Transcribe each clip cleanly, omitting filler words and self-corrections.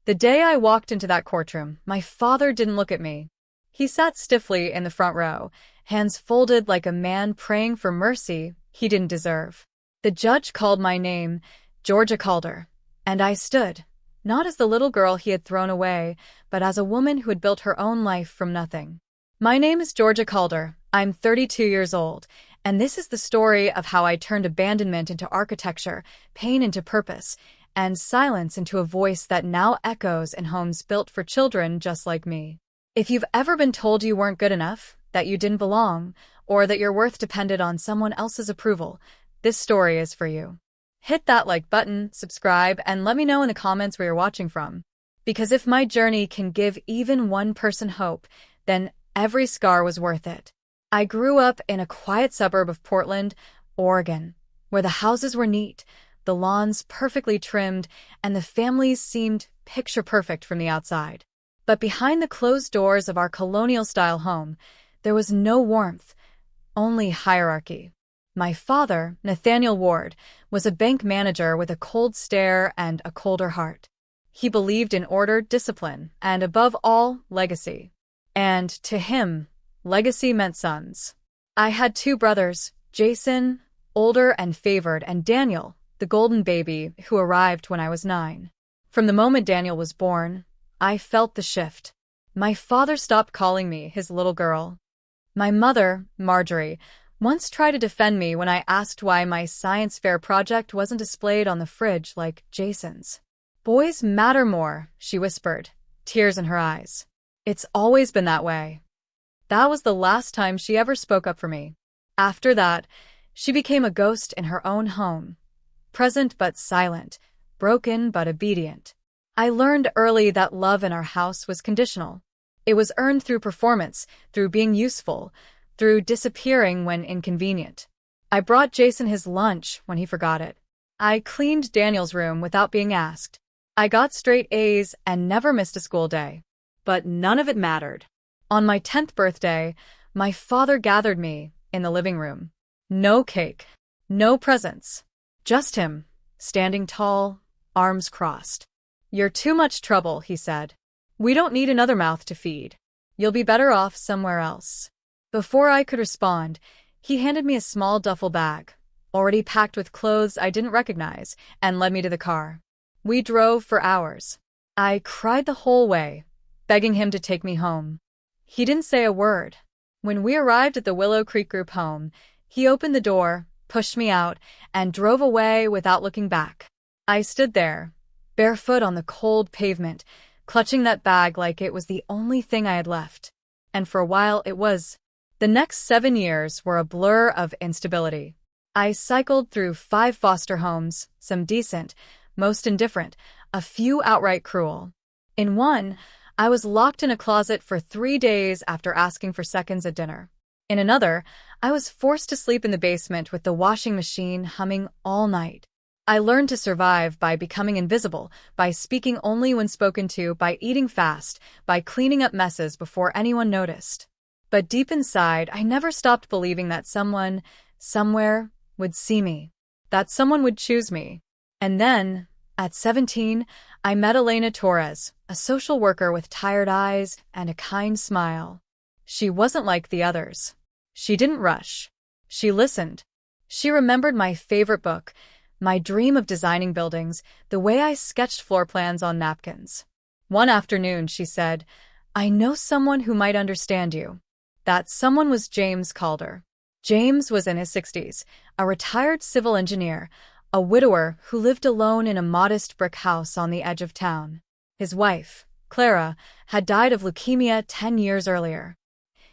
The day I walked into that courtroom, my father didn't look at me. He sat stiffly in the front row, hands folded like a man praying for mercy he didn't deserve. The judge called my name, Georgia Calder, and I stood, not as the little girl he had thrown away, but as a woman who had built her own life from nothing. My name is Georgia Calder. I'm 32 years old, and this is the story of how I turned abandonment into architecture, pain into purpose, and silence into a voice that now echoes in homes built for children just like me. If you've ever been told you weren't good enough, that you didn't belong, or that your worth depended on someone else's approval, this story is for you. Hit that like button, subscribe, and let me know in the comments where you're watching from. Because if my journey can give even one person hope, then every scar was worth it. I grew up in a quiet suburb of Portland, Oregon, where the houses were neat, the lawns perfectly trimmed, and the families seemed picture-perfect from the outside. But behind the closed doors of our colonial-style home, there was no warmth, only hierarchy. My father, Nathaniel Ward, was a bank manager with a cold stare and a colder heart. He believed in order, discipline, and above all, legacy. And to him, legacy meant sons. I had two brothers, Jason, older and favored, and Daniel, the golden baby, who arrived when I was 9. From the moment Daniel was born, I felt the shift. My father stopped calling me his little girl. My mother, Marjorie, once tried to defend me when I asked why my science fair project wasn't displayed on the fridge like Jason's. "Boys matter more," she whispered, tears in her eyes. "It's always been that way." That was the last time she ever spoke up for me. After that, she became a ghost in her own home. Present but silent, broken but obedient. I learned early that love in our house was conditional. It was earned through performance, through being useful, through disappearing when inconvenient. I brought Jason his lunch when he forgot it. I cleaned Daniel's room without being asked. I got straight A's and never missed a school day. But none of it mattered. On my 10th birthday, my father gathered me in the living room. No cake, no presents. Just him, standing tall, arms crossed. "You're too much trouble," he said. "We don't need another mouth to feed. You'll be better off somewhere else." Before I could respond, he handed me a small duffel bag, already packed with clothes I didn't recognize, and led me to the car. We drove for hours. I cried the whole way, begging him to take me home. He didn't say a word. When we arrived at the Willow Creek Group home, he opened the door, pushed me out, and drove away without looking back. I stood there, barefoot on the cold pavement, clutching that bag like it was the only thing I had left. And for a while it was. The next 7 years were a blur of instability. I cycled through 5 foster homes, some decent, most indifferent, a few outright cruel. In one, I was locked in a closet for 3 days after asking for seconds at dinner. In another, I was forced to sleep in the basement with the washing machine humming all night. I learned to survive by becoming invisible, by speaking only when spoken to, by eating fast, by cleaning up messes before anyone noticed. But deep inside, I never stopped believing that someone, somewhere, would see me, that someone would choose me. And then, at 17, I met Elena Torres, a social worker with tired eyes and a kind smile. She wasn't like the others. She didn't rush. She listened. She remembered my favorite book, my dream of designing buildings, the way I sketched floor plans on napkins. One afternoon, she said, "I know someone who might understand you." That someone was James Calder. James was in his 60s, a retired civil engineer, a widower who lived alone in a modest brick house on the edge of town. His wife, Clara, had died of leukemia 10 years earlier.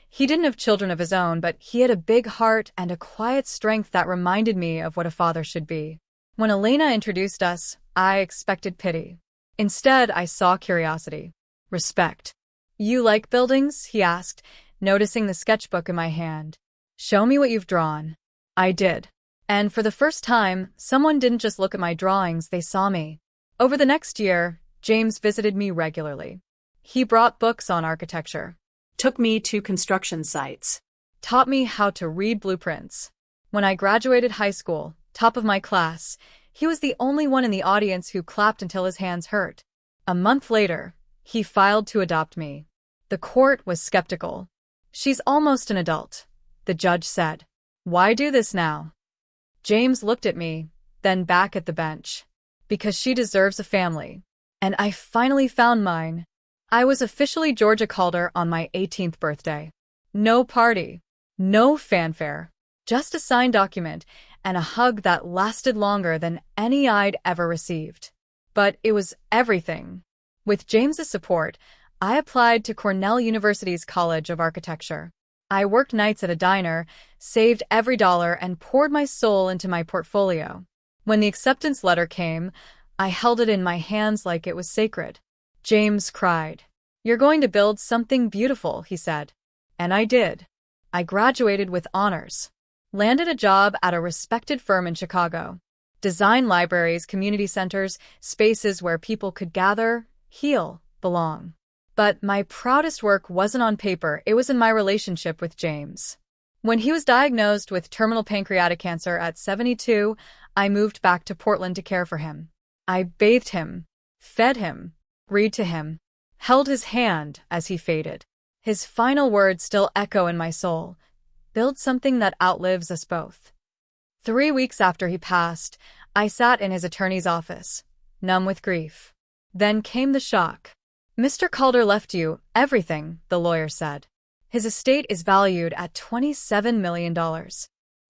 He didn't have children of his own, but he had a big heart and a quiet strength that reminded me of what a father should be. When Elena introduced us, I expected pity. Instead, I saw curiosity. Respect. "You like buildings?" he asked, noticing the sketchbook in my hand. "Show me what you've drawn." I did. And for the first time, someone didn't just look at my drawings, they saw me. Over the next year, James visited me regularly. He brought books on architecture, took me to construction sites, taught me how to read blueprints. When I graduated high school, top of my class, he was the only one in the audience who clapped until his hands hurt. A month later, he filed to adopt me. The court was skeptical. "She's almost an adult," the judge said. "Why do this now?" James looked at me, then back at the bench. "Because she deserves a family. And I finally found mine." I was officially Georgia Calder on my 18th birthday. No party, no fanfare, just a signed document and a hug that lasted longer than any I'd ever received. But it was everything. With James's support, I applied to Cornell University's College of Architecture. I worked nights at a diner, saved every dollar, and poured my soul into my portfolio. When the acceptance letter came, I held it in my hands like it was sacred. James cried. "You're going to build something beautiful," he said. And I did. I graduated with honors. Landed a job at a respected firm in Chicago. Designed libraries, community centers, spaces where people could gather, heal, belong. But my proudest work wasn't on paper, it was in my relationship with James. When he was diagnosed with terminal pancreatic cancer at 72, I moved back to Portland to care for him. I bathed him, fed him, read to him, held his hand as he faded. His final words still echo in my soul. "Build something that outlives us both." 3 weeks after he passed, I sat in his attorney's office, numb with grief. Then came the shock. "Mr. Calder left you everything," the lawyer said. "His estate is valued at $27 million.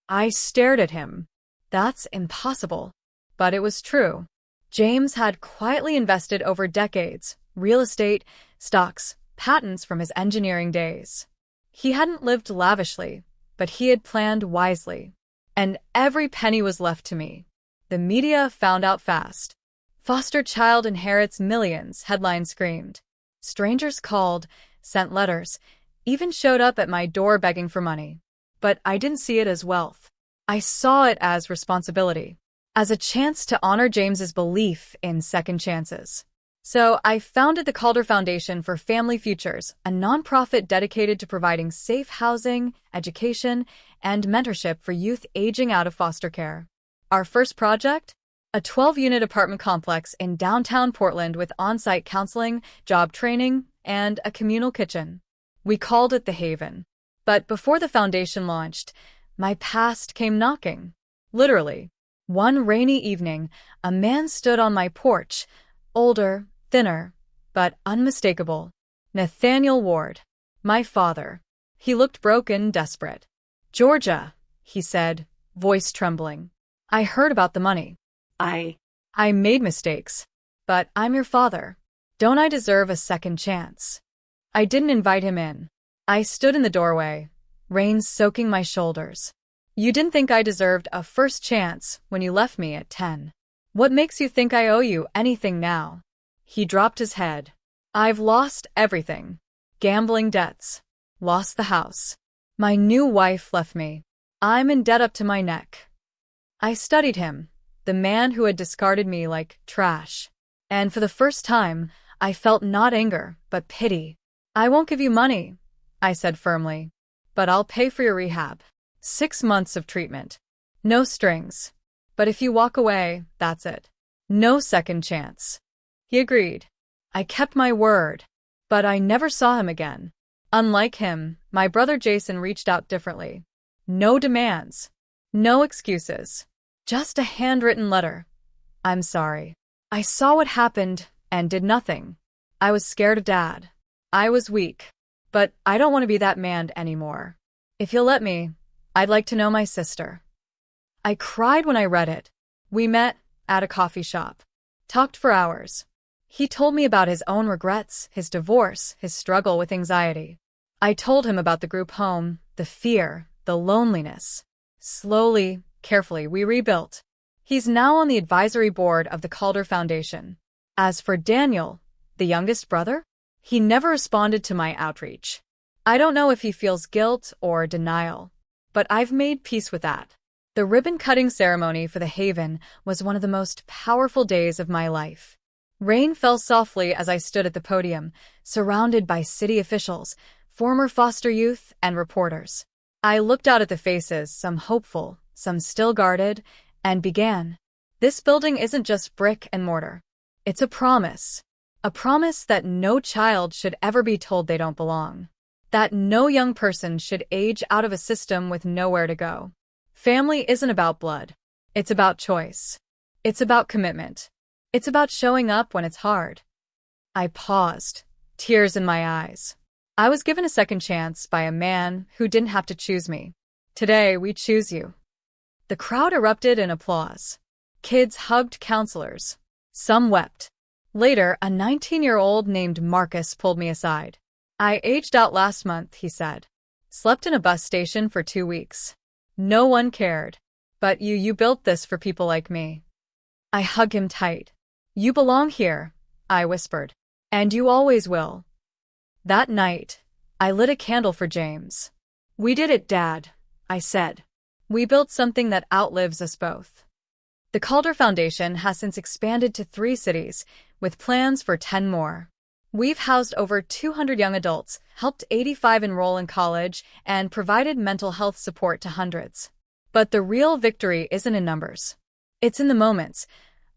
I stared at him. That's impossible. But it was true. James had quietly invested over decades, real estate, stocks, patents from his engineering days. He hadn't lived lavishly, but he had planned wisely. And every penny was left to me. The media found out fast. "Foster child inherits millions," headlines screamed. Strangers called, sent letters, even showed up at my door begging for money. But I didn't see it as wealth. I saw it as responsibility, as a chance to honor James's belief in second chances. So I founded the Calder Foundation for Family Futures, a nonprofit dedicated to providing safe housing, education, and mentorship for youth aging out of foster care. Our first project? A 12-unit apartment complex in downtown Portland with on-site counseling, job training, and a communal kitchen. We called it The Haven. But before the foundation launched, my past came knocking. Literally. One rainy evening, a man stood on my porch, older, thinner, but unmistakable. Nathaniel Ward. My father. He looked broken, desperate. "Georgia," he said, voice trembling. "I heard about the money. I made mistakes. But I'm your father. Don't I deserve a second chance?" I didn't invite him in. I stood in the doorway, rain soaking my shoulders. "You didn't think I deserved a first chance when you left me at 10. What makes you think I owe you anything now?" He dropped his head. "I've lost everything. Gambling debts. Lost the house. My new wife left me. I'm in debt up to my neck." I studied him, the man who had discarded me like trash. And for the first time, I felt not anger, but pity. "I won't give you money," I said firmly, "but I'll pay for your rehab. 6 months of treatment. No strings. But if you walk away, that's it. No second chance." He agreed. I kept my word. But I never saw him again. Unlike him, my brother Jason reached out differently. No demands. No excuses. Just a handwritten letter. "I'm sorry. I saw what happened and did nothing. I was scared of Dad. I was weak. But I don't want to be that man anymore. If you'll let me, I'd like to know my sister." I cried when I read it. We met at a coffee shop. Talked for hours. He told me about his own regrets, his divorce, his struggle with anxiety. I told him about the group home, the fear, the loneliness. Slowly, carefully, we rebuilt. He's now on the advisory board of the Calder Foundation. As for Daniel, the youngest brother, he never responded to my outreach. I don't know if he feels guilt or denial, but I've made peace with that. The ribbon-cutting ceremony for the Haven was one of the most powerful days of my life. Rain fell softly as I stood at the podium, surrounded by city officials, former foster youth, and reporters. I looked out at the faces, some hopeful, some still guarded, and began. "This building isn't just brick and mortar. It's a promise. A promise that no child should ever be told they don't belong. That no young person should age out of a system with nowhere to go. Family isn't about blood. It's about choice. It's about commitment. It's about showing up when it's hard. I paused, tears in my eyes. I was given a second chance by a man who didn't have to choose me. Today, we choose you. The crowd erupted in applause. Kids hugged counselors. Some wept. Later, a 19-year-old named Marcus pulled me aside. I aged out last month, he said. Slept in a bus station for 2 weeks. No one cared. But you built this for people like me. I hugged him tight. You belong here, I whispered. And you always will. That night, I lit a candle for James. We did it, Dad, I said. We built something that outlives us both. The Calder Foundation has since expanded to 3 cities, with plans for 10 more. We've housed over 200 young adults, helped 85 enroll in college, and provided mental health support to hundreds. But the real victory isn't in numbers. It's in the moments.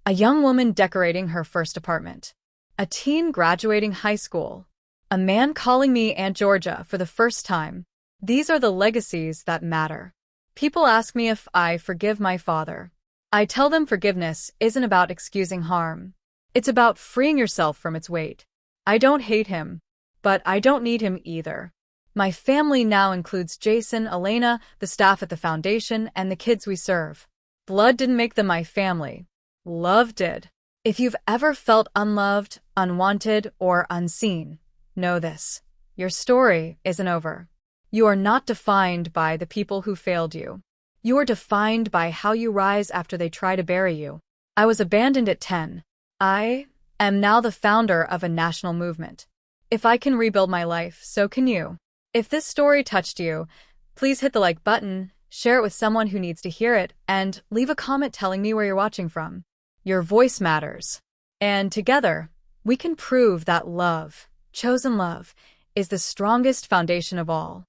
A young woman decorating her first apartment. A teen graduating high school. A man calling me Aunt Georgia for the first time. These are the legacies that matter. People ask me if I forgive my father. I tell them forgiveness isn't about excusing harm. It's about freeing yourself from its weight. I don't hate him, but I don't need him either. My family now includes Jason, Elena, the staff at the foundation, and the kids we serve. Blood didn't make them my family. Love did. If you've ever felt unloved, unwanted, or unseen, know this. Your story isn't over. You are not defined by the people who failed you. You are defined by how you rise after they try to bury you. I was abandoned at 10. I am now the founder of a national movement. If I can rebuild my life, so can you. If this story touched you, please hit the like button, share it with someone who needs to hear it, and leave a comment telling me where you're watching from. Your voice matters. And together, we can prove that love, chosen love, is the strongest foundation of all.